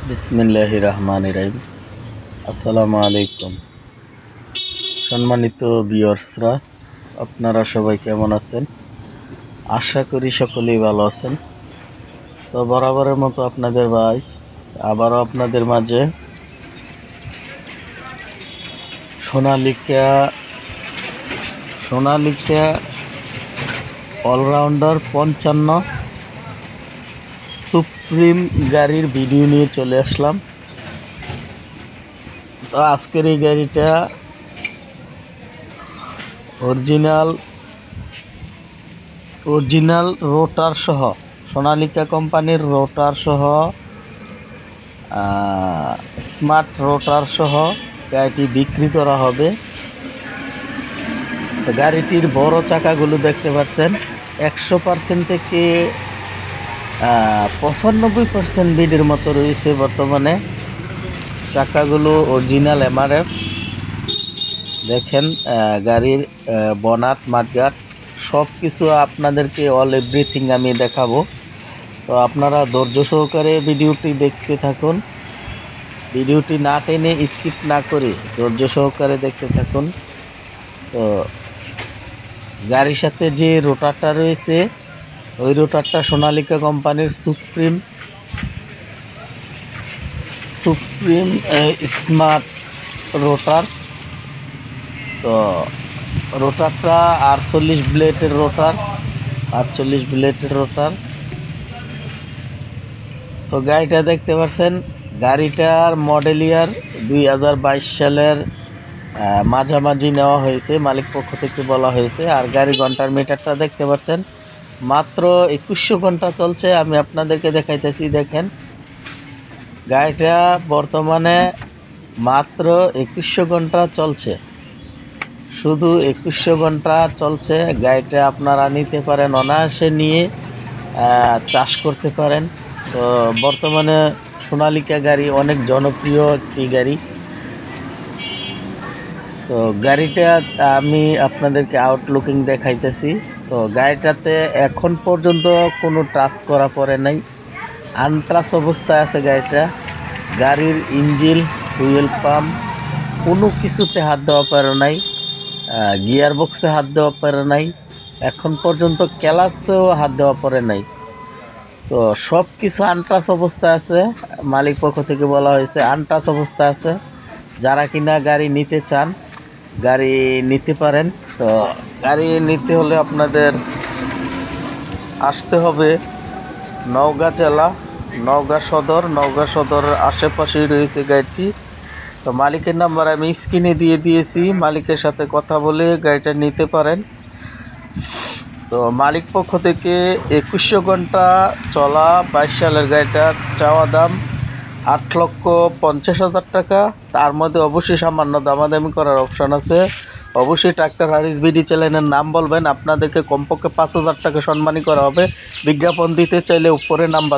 বিসমিল্লাহির রহমানির রহিম। আসসালামু আলাইকুম। সম্মানিত ভিউয়ার্সরা, আপনারা সবাই কেমন আছেন? আশা করি সকলেই ভালো আছেন। তো বরাবরের মতো আপনাদের ভাই আবারও আপনাদের মাঝে সোনালিকা অলরাউন্ডার 55 সুপ্রিম গাড়ির ভিডিও নিয়ে চলে আসলাম। তো আজকের এই গাড়িটা অরিজিনাল রোটার সহ, সোনালিকা কোম্পানির রোটার সহ, স্মার্ট রোটার সহ গাড়িটি বিক্রি করা হবে। তো গাড়িটির বড় চাকাগুলো দেখতে পাচ্ছেন 100% থেকে 95% বিডের মতো রয়েছে। বর্তমানে চাকাগুলো অরিজিনাল এমআরএফ। দেখেন গাড়ির বনাট মাঠঘাট সব কিছু আপনাদেরকে অল এভরিথিং আমি দেখাবো। তো আপনারা ধৈর্য সহকারে ভিডিওটি দেখতে থাকুন। ভিডিওটি না টেনে স্কিপ না করে ধৈর্য সহকারে দেখতে থাকুন। তো গাড়ির সাথে যে রোটারটা রয়েছে ওই রোটারটা সোনালিকা কোম্পানির সুপ্রিম স্মার্ট রোটার। তো রোটারটা 48 ব্লেডের রোটার। তো গাড়িটা দেখতে পাচ্ছেন, গাড়িটার মডেল ইয়ার 2022 সালের মাঝামাঝি নেওয়া হয়েছে, মালিক পক্ষ থেকে বলা হয়েছে। আর গাড়ি ঘন্টার মিটারটা দেখতে পাচ্ছেন মাত্র 2100 ঘন্টা চলছে। আমি আপনাদেরকে দেখাইতেছি, দেখেন গাড়িটা বর্তমানে মাত্র 2100 ঘন্টা চলছে, শুধু 2100 ঘন্টা চলছে। গাড়িটা আপনারা নিতে পারেন, অনায়াসে নিয়ে চাষ করতে পারেন। তো বর্তমানে সোনালিকা গাড়ি অনেক জনপ্রিয় একটি গাড়ি। তো গাড়িটা আমি আপনাদেরকে আউটলুকিং দেখাইতেছি। তো গাড়িটাতে এখন পর্যন্ত কোনো টাচ করা পড়ে নাই, আনটাচ অবস্থায় আছে গাড়িটা। গাড়ির ইঞ্জিন, হুইল পাম্প কোনো কিছুতে হাত দেওয়া পারে নাই, গিয়ার বক্সে হাত দেওয়া পারে নাই, এখন পর্যন্ত ক্লাচেও হাত দেওয়া পড়ে নাই। তো সব কিছু আনটাচ অবস্থায় আছে, মালিক পক্ষ থেকে বলা হয়েছে আনটাচ অবস্থায় আছে। যারা কিনা গাড়ি নিতে চান গাড়ি নিতে পারেন। তো গাড়ি নিতে হলে আপনাদের আসতে হবে নওগাঁ জেলা, নওগাঁ সদরের আশেপাশেই রয়েছে গাড়িটি। তো মালিকের নাম্বার আমি স্ক্রিনে দিয়ে দিয়েছি, মালিকের সাথে কথা বলে গাড়িটা নিতে পারেন। তো মালিক পক্ষ থেকে 2100 ঘন্টা চলা 22 সালের গাড়িটা চাওয়া দাম 8,50,000 টাকা। তার মধ্যে অবশ্যই সামান্য দামাদামি করার অপশান আছে। অবশ্যই ট্রাক্টর হারিস বিডি চ্যানেলের নাম বলবেন, আপনাদেরকে কমপক্ষে 5,000 টাকা সম্মানী করা হবে। বিজ্ঞাপন দিতে চাইলে উপরে নাম্বার